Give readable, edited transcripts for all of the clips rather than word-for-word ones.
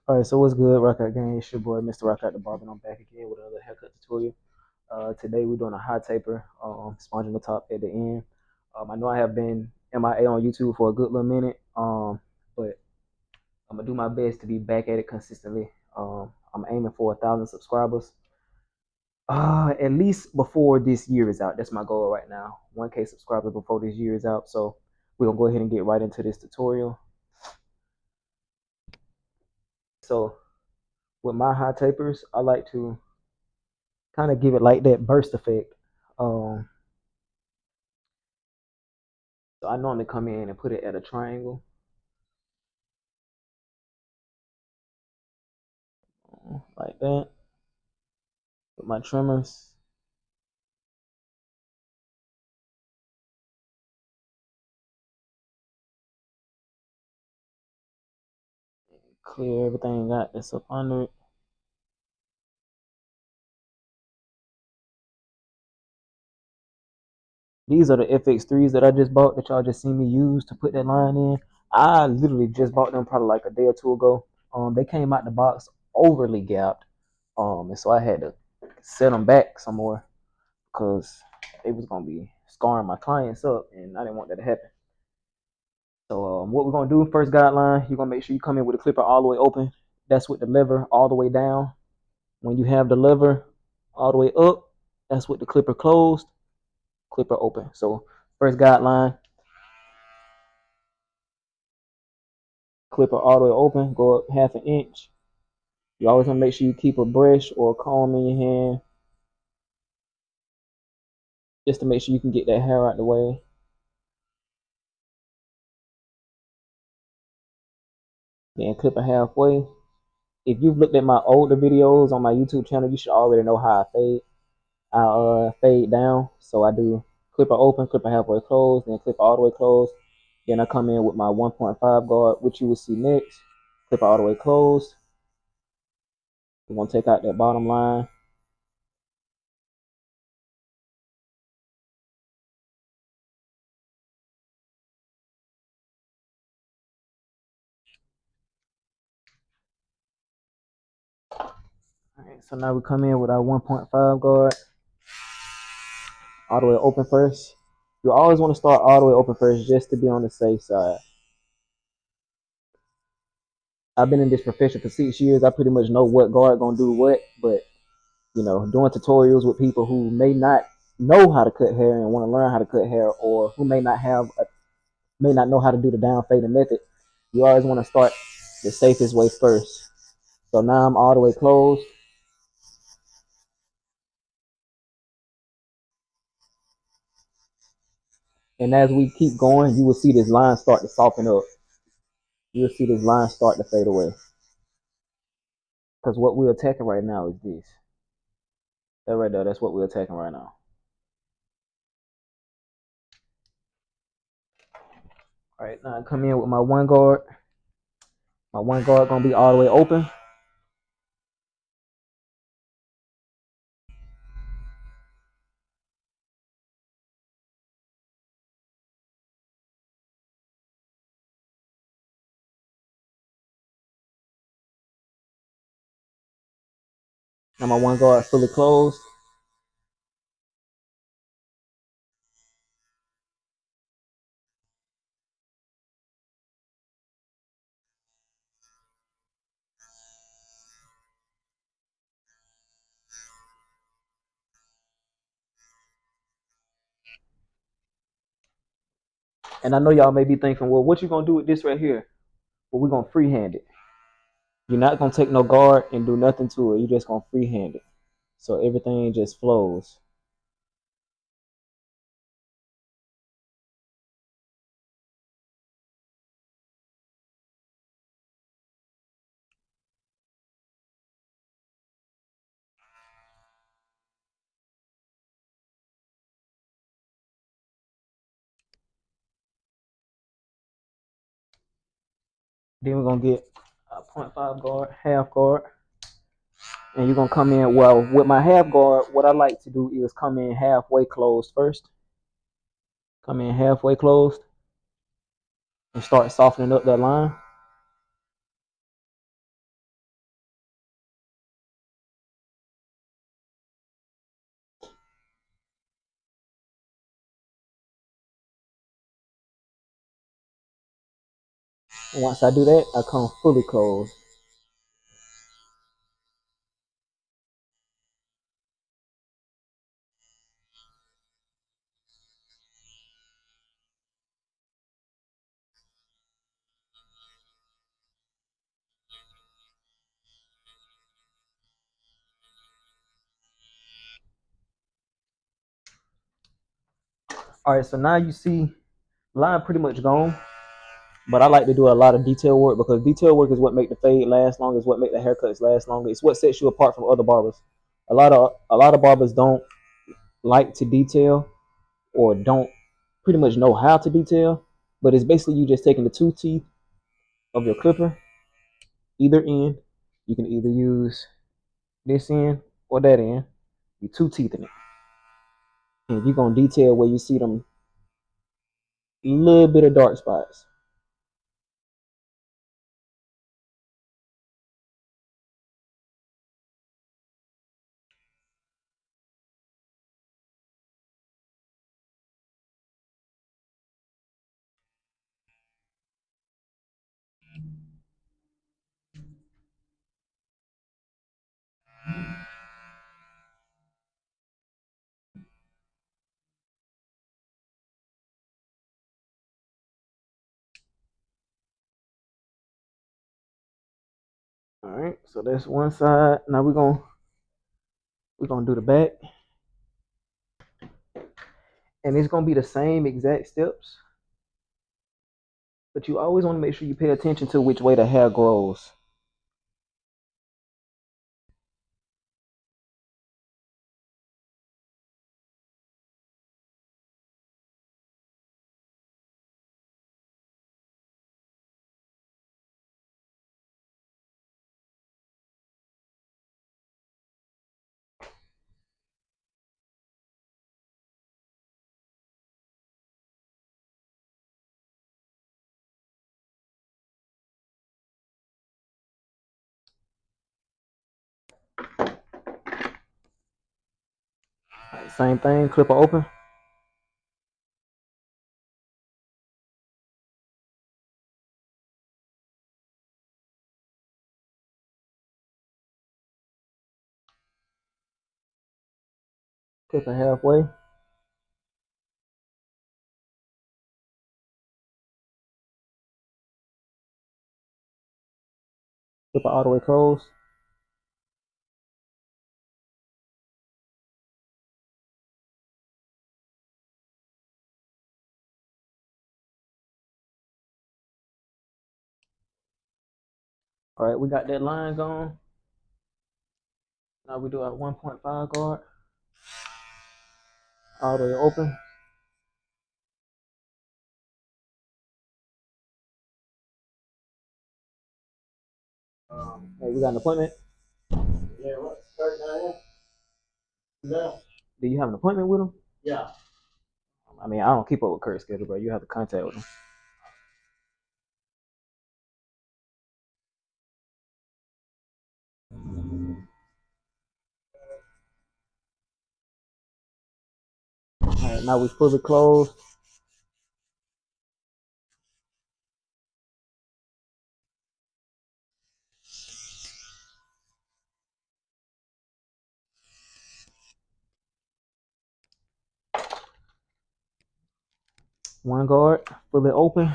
All right, so what's good, Rockout Gang? It's your boy, Mr. Rockout the Barber, and I'm back again with another haircut tutorial. Today we're doing a high taper, sponging the top at the end. I know I have been MIA on YouTube for a good little minute, but I'm gonna do my best to be back at it consistently. I'm aiming for 1,000 subscribers, at least before this year is out. That's my goal right now. 1K subscribers before this year is out. So we're gonna go ahead and get right into this tutorial. So with my high tapers, I like to kind of give it like that burst effect. Um, so I normally come in and put it at a triangle, like that, with my trimmers. Clear everything out that's up under it. These are the FX3s that I just bought that y'all just seen me use to put that line in. I literally just bought them probably like a day or two ago. They came out the box overly gapped. And so I had to set them back some more because it was gonna be scarring my clients up, and I didn't want that to happen. So what we're gonna do, first guideline, you're gonna make sure you come in with the clipper all the way open. That's with the lever all the way down. When you have the lever all the way up, that's with the clipper closed, clipper open. So first guideline, clipper all the way open, go up half an inch. You always wanna make sure you keep a brush or a comb in your hand just to make sure you can get that hair out the way. Then clip it halfway. If you've looked at my older videos on my YouTube channel, you should already know how I fade. I fade down. So I do clipper open, clipper halfway closed, then clipper all the way closed. Then I come in with my 1.5 guard, which you will see next. Clipper all the way closed. We're gonna take out that bottom line. All right, so now we come in with our 1.5 guard, all the way open first. You always want to start all the way open first just to be on the safe side. I've been in this profession for 6 years. I pretty much know what guard gonna do what, but doing tutorials with people who may not know how to cut hair and want to learn how to cut hair, or who may not know how to do the down fading method, you always want to start the safest way first. So now I'm all the way closed. And as we keep going, you will see this line start to soften up. You will see this line start to fade away. Because what we're attacking right now is this. That right there, that's what we're attacking right now. All right, now I come in with my one guard. My one guard gonna be all the way open. Now my one guard fully closed. And I know y'all may be thinking, well, what you gonna do with this right here? Well, we're gonna freehand it. You're not gonna take no guard and do nothing to it. You're just gonna freehand it. So everything just flows. Then we're gonna get a 0.5 guard, half guard. And you're gonna come in, well, with my half guard, what I like to do is come in halfway closed first. Come in halfway closed and start softening up that line. Once I do that, I come fully closed. All right, so now you see line pretty much gone. But I like to do a lot of detail work because detail work is what make the fade last longer, is what make the haircuts last longer. It's what sets you apart from other barbers. A lot of barbers don't like to detail or don't pretty much know how to detail. But it's basically you just taking the two teeth of your clipper, either end. You can either use this end or that end. You two teeth in it, and you're gonna detail where you see them little bit of dark spots. All right, so that's one side. Now we're gonna do the back, and it's gonna be the same exact steps, but you always want to make sure you pay attention to which way the hair grows. All right, same thing, clipper open. Clipper halfway. Clipper all the way closed. All right, we got that line gone. Now we do our 1.5 guard all the way open. Hey, we got an appointment. Yeah, what? No. Do you have an appointment with him? Yeah. I mean, I don't keep up with Kurt's schedule, but you have to contact with him. All right, now we fully closed. One guard fully open.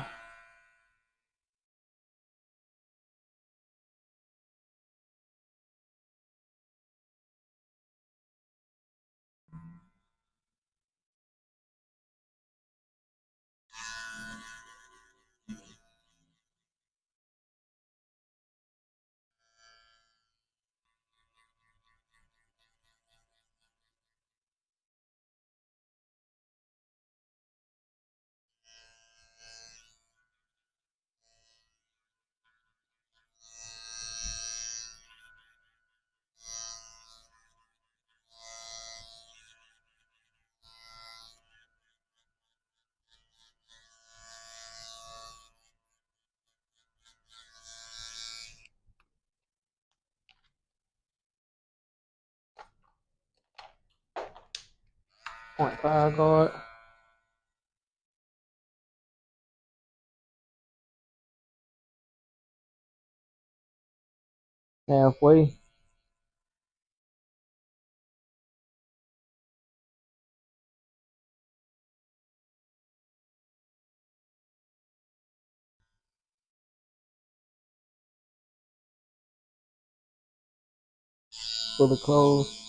Point five guard. halfway. Fully closed.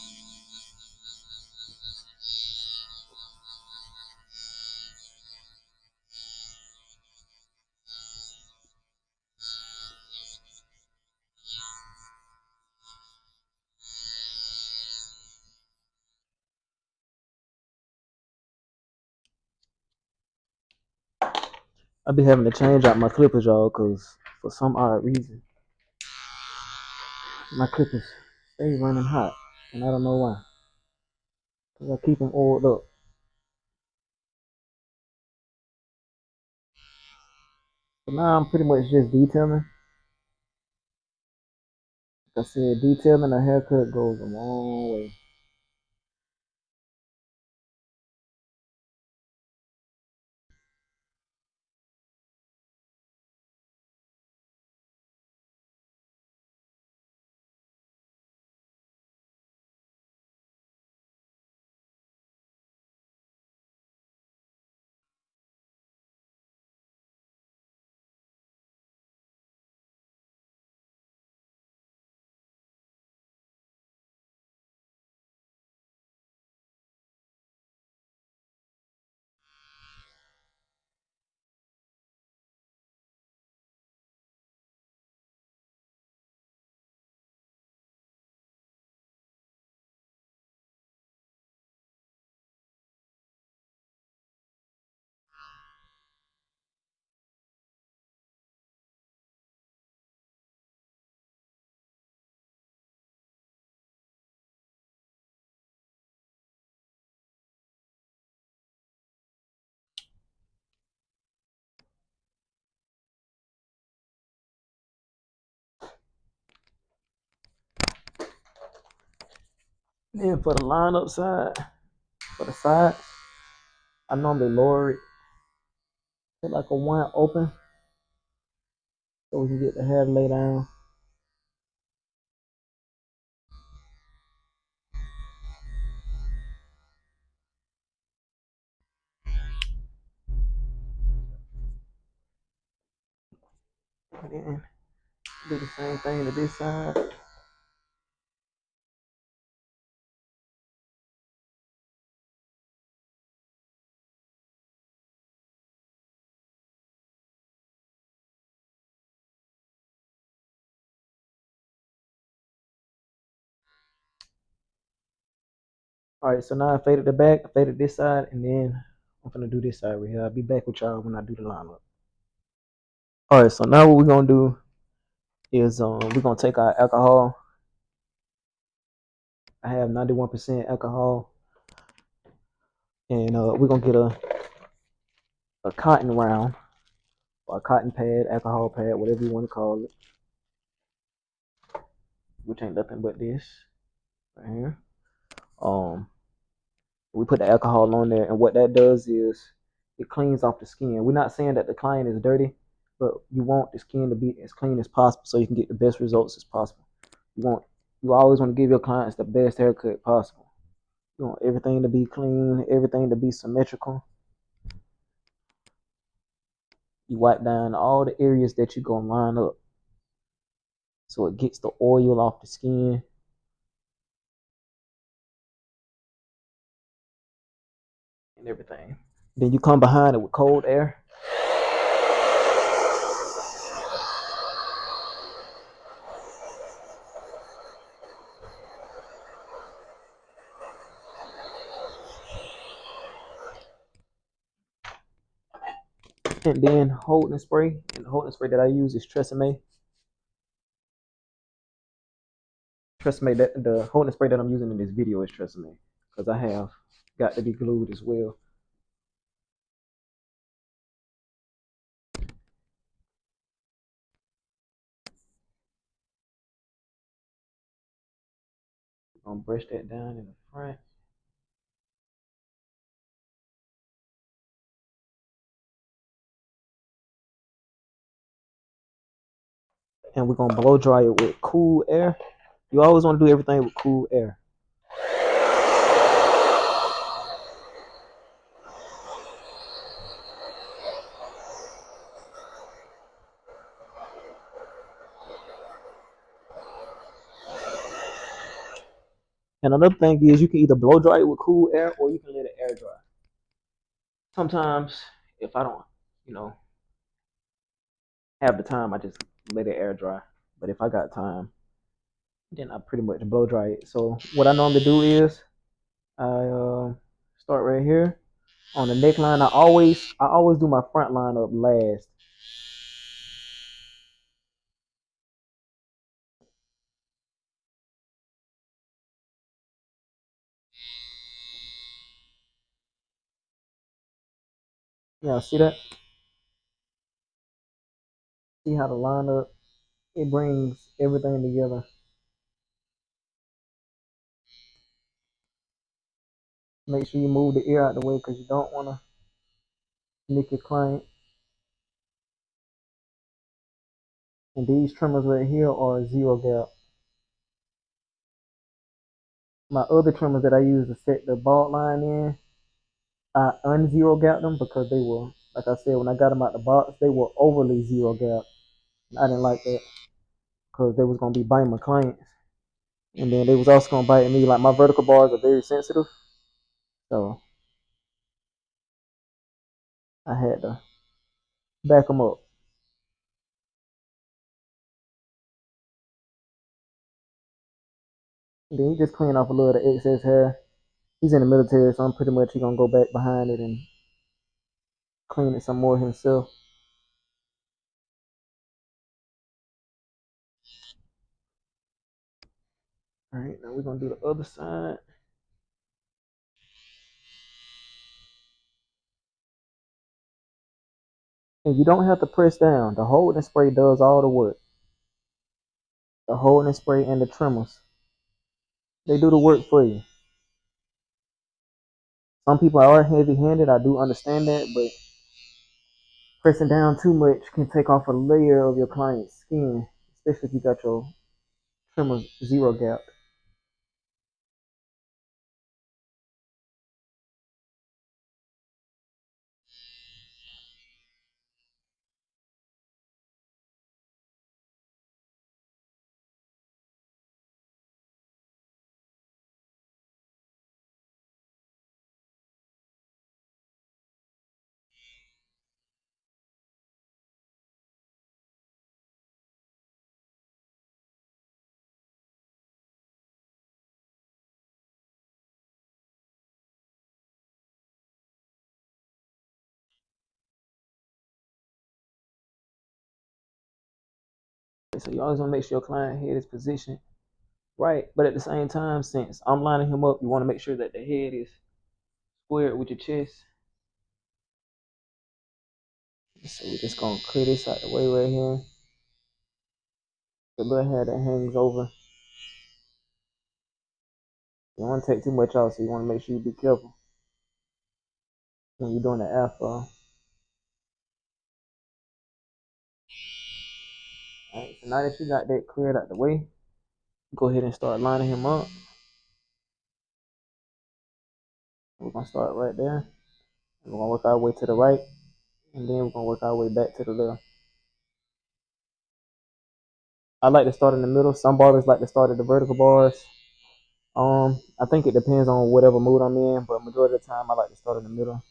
I be having to change out my clippers, y'all, cause for some odd reason my clippers stay running hot, and I don't know why. Cause I keep them oiled up. So now I'm pretty much just detailing. Like I said, detailing a haircut goes a long way. Then for the lineup side, for the sides, I normally lower it to like a one open so we can get the hair lay down. And then do the same thing to this side. All right, so now I faded the back, I faded this side, and then I'm gonna do this side right here. I'll be back with y'all when I do the lineup. All right, so now what we're gonna do is we're gonna take our alcohol. I have 91% alcohol, and we're gonna get a cotton round or a cotton pad, alcohol pad, whatever you want to call it, which ain't nothing but this right here. Um, we put the alcohol on there, and what that does is it cleans off the skin. We're not saying that the client is dirty, but you want the skin to be as clean as possible so you can get the best results as possible. You always want to give your clients the best haircut possible. You want everything to be clean, everything to be symmetrical. You wipe down all the areas that you're gonna line up so it gets the oil off the skin and everything. Then you come behind it with cold air. And then holding spray. And the holding spray that I use is Tresemme. Tresemme, that the holding spray that I'm using in this video is Tresemme because I have got to be glued as well. I'm gonna brush that down in the front. and we're gonna blow dry it with cool air. You always want to do everything with cool air. And another thing is you can either blow dry it with cool air or you can let it air dry. Sometimes if I don't, you know, have the time, I just let it air dry. But if I got time, then I pretty much blow dry it. So what I normally do is I start right here on the neckline. I always do my front line up last. Yeah, see that? See how the line up? It brings everything together. Make sure you move the ear out the way because you don't want to nick your client. And these trimmers right here are zero gap. My other trimmers that I use to set the bald line in, I unzero gap them because they were, like I said, when I got them out the box, they were overly zero gap. I didn't like that because they was gonna be biting my clients, and then they was also gonna bite me. Like my vertical bars are very sensitive, so I had to back them up. And then he just clean off a little of the excess hair. He's in the military, so I'm pretty much he gonna go back behind it and clean it some more himself. All right, now we're gonna do the other side. And you don't have to press down. The holding spray does all the work. The holding spray and the trimmers, they do the work for you. Some people are heavy-handed. I do understand that, but pressing down too much can take off a layer of your client's skin, especially if you got your trimmer zero gap. So you always want to make sure your client head is positioned right, but at the same time, since I'm lining him up, you want to make sure that the head is squared with your chest. So we're just gonna clear this out the way right here. The little hair that hangs over. You don't want to take too much out, so you want to make sure you be careful when you're doing the afro. Alright, so now that you got that cleared out the way, go ahead and start lining him up. We're gonna start right there. We're gonna work our way to the right, and then we're gonna work our way back to the left. I like to start in the middle. Some barbers like to start at the vertical bars. I think it depends on whatever mood I'm in, but majority of the time I like to start in the middle.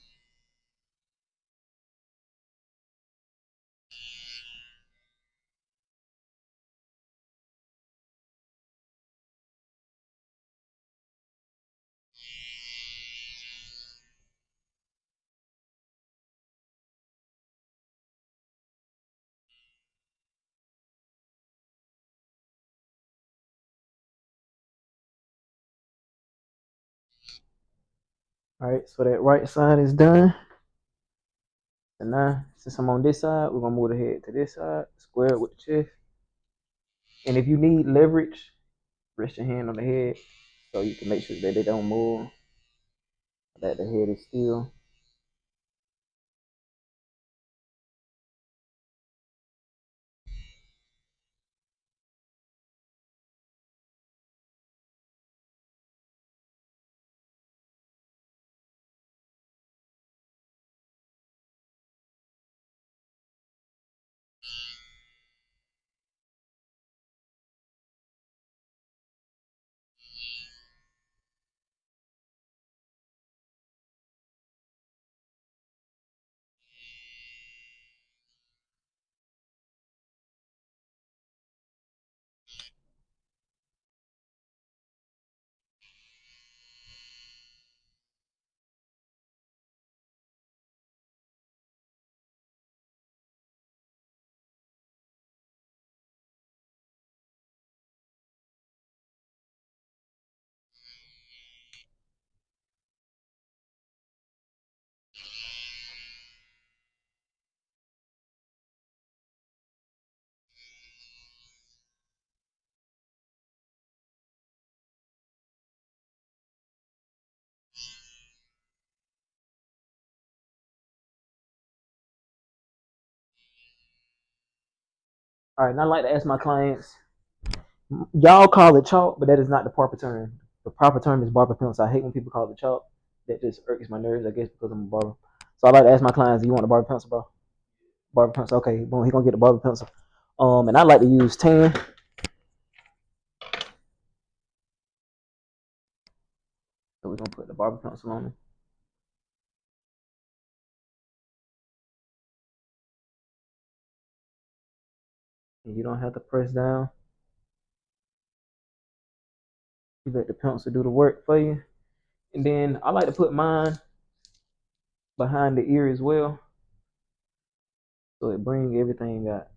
All right, so that right side is done. And now, since I'm on this side, we're gonna move the head to this side, square it with the chest. And if you need leverage, rest your hand on the head so you can make sure that they don't move, that the head is still. All right, and I like to ask my clients, y'all call it chalk, but that is not the proper term. The proper term is barber pencil. I hate when people call it chalk. That just irks my nerves, I guess, because I'm a barber. So I like to ask my clients, "Do you want a barber pencil, bro? Barber pencil, okay. Boom, he gonna get the barber pencil. And I like to use tan. So we're gonna put the barber pencil on it. And you don't have to press down. You let the pencil do the work for you. And then I like to put mine behind the ear as well, so it brings everything out.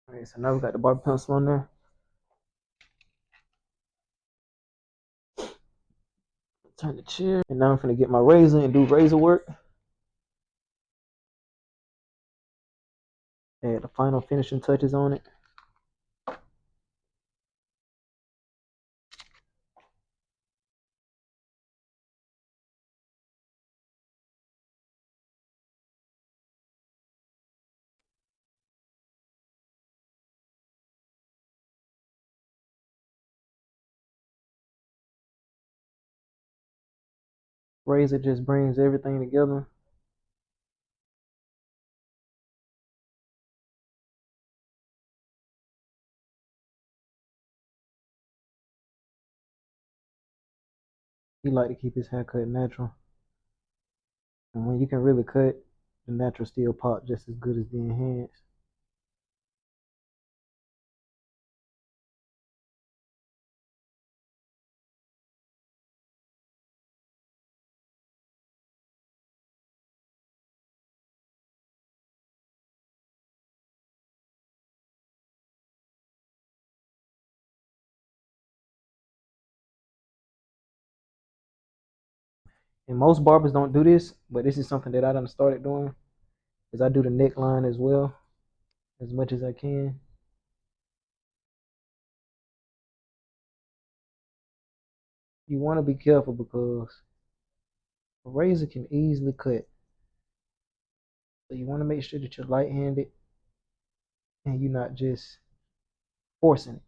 All right, so now we got the barber pencil on there. Turn the chair, and now I'm gonna get my razor and do razor work. Add the final finishing touches on it. Razor just brings everything together. He like to keep his haircut natural, and when you can really cut, the natural still pop just as good as the enhanced. And most barbers don't do this, but this is something that I done started doing, is I do the neckline as well, as much as I can. You want to be careful because a razor can easily cut. So you want to make sure that you're light-handed and you're not just forcing it.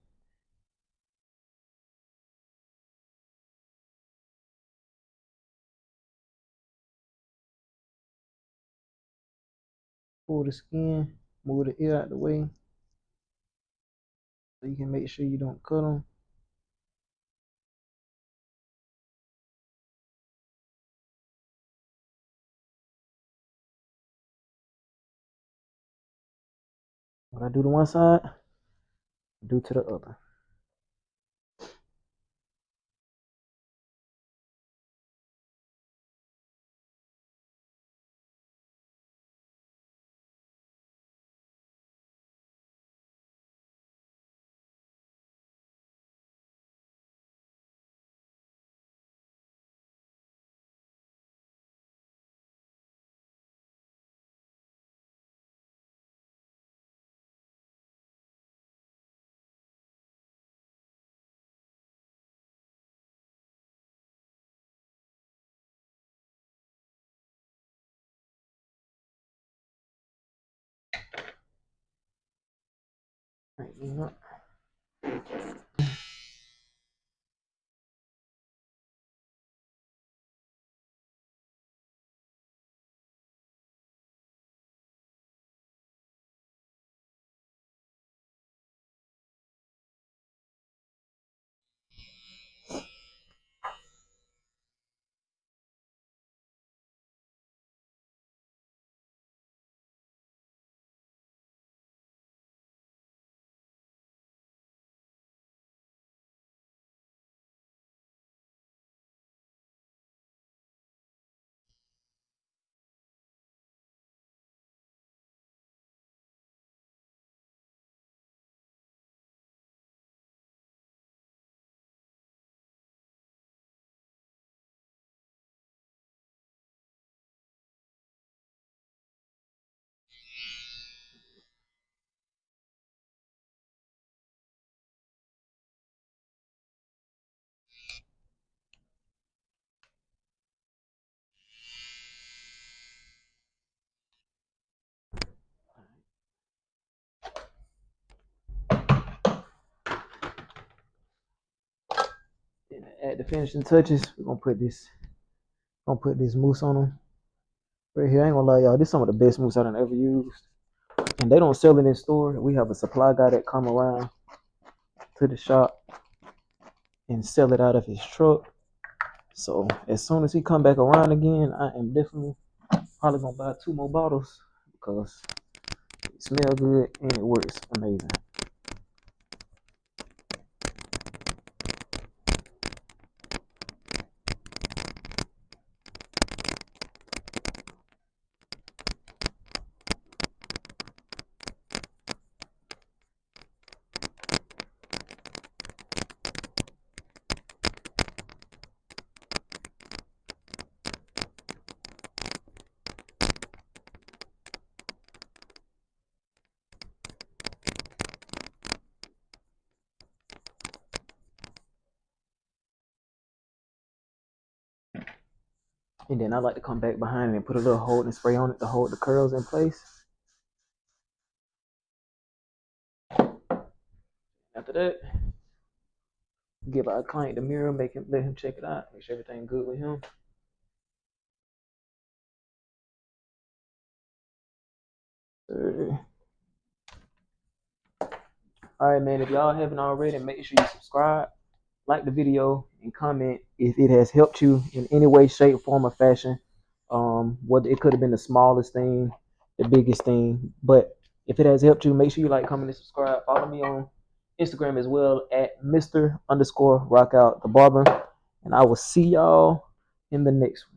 Pull the skin, move the ear out the way so you can make sure you don't cut them. When I do to one side, do to the other. Right, Add the finishing touches. We're gonna put this mousse on them right here. I ain't gonna lie, y'all. This is some of the best mousse I've ever used, and they don't sell it in store. We have a supply guy that come around to the shop and sell it out of his truck. So as soon as he come back around again, I am definitely probably gonna buy 2 more bottles because it smells good and it works amazing. And then I like to come back behind and put a little holding spray on it to hold the curls in place. After that, give our client the mirror, let him check it out, make sure everything good with him. All right, man. If y'all haven't already, make sure you subscribe, like the video, and comment if it has helped you in any way, shape, form, or fashion. Whether it could have been the smallest thing, the biggest thing, but if it has helped you, make sure you like, comment, and subscribe. Follow me on Instagram as well at Mr_Rockout the Barber, and I will see y'all in the next one.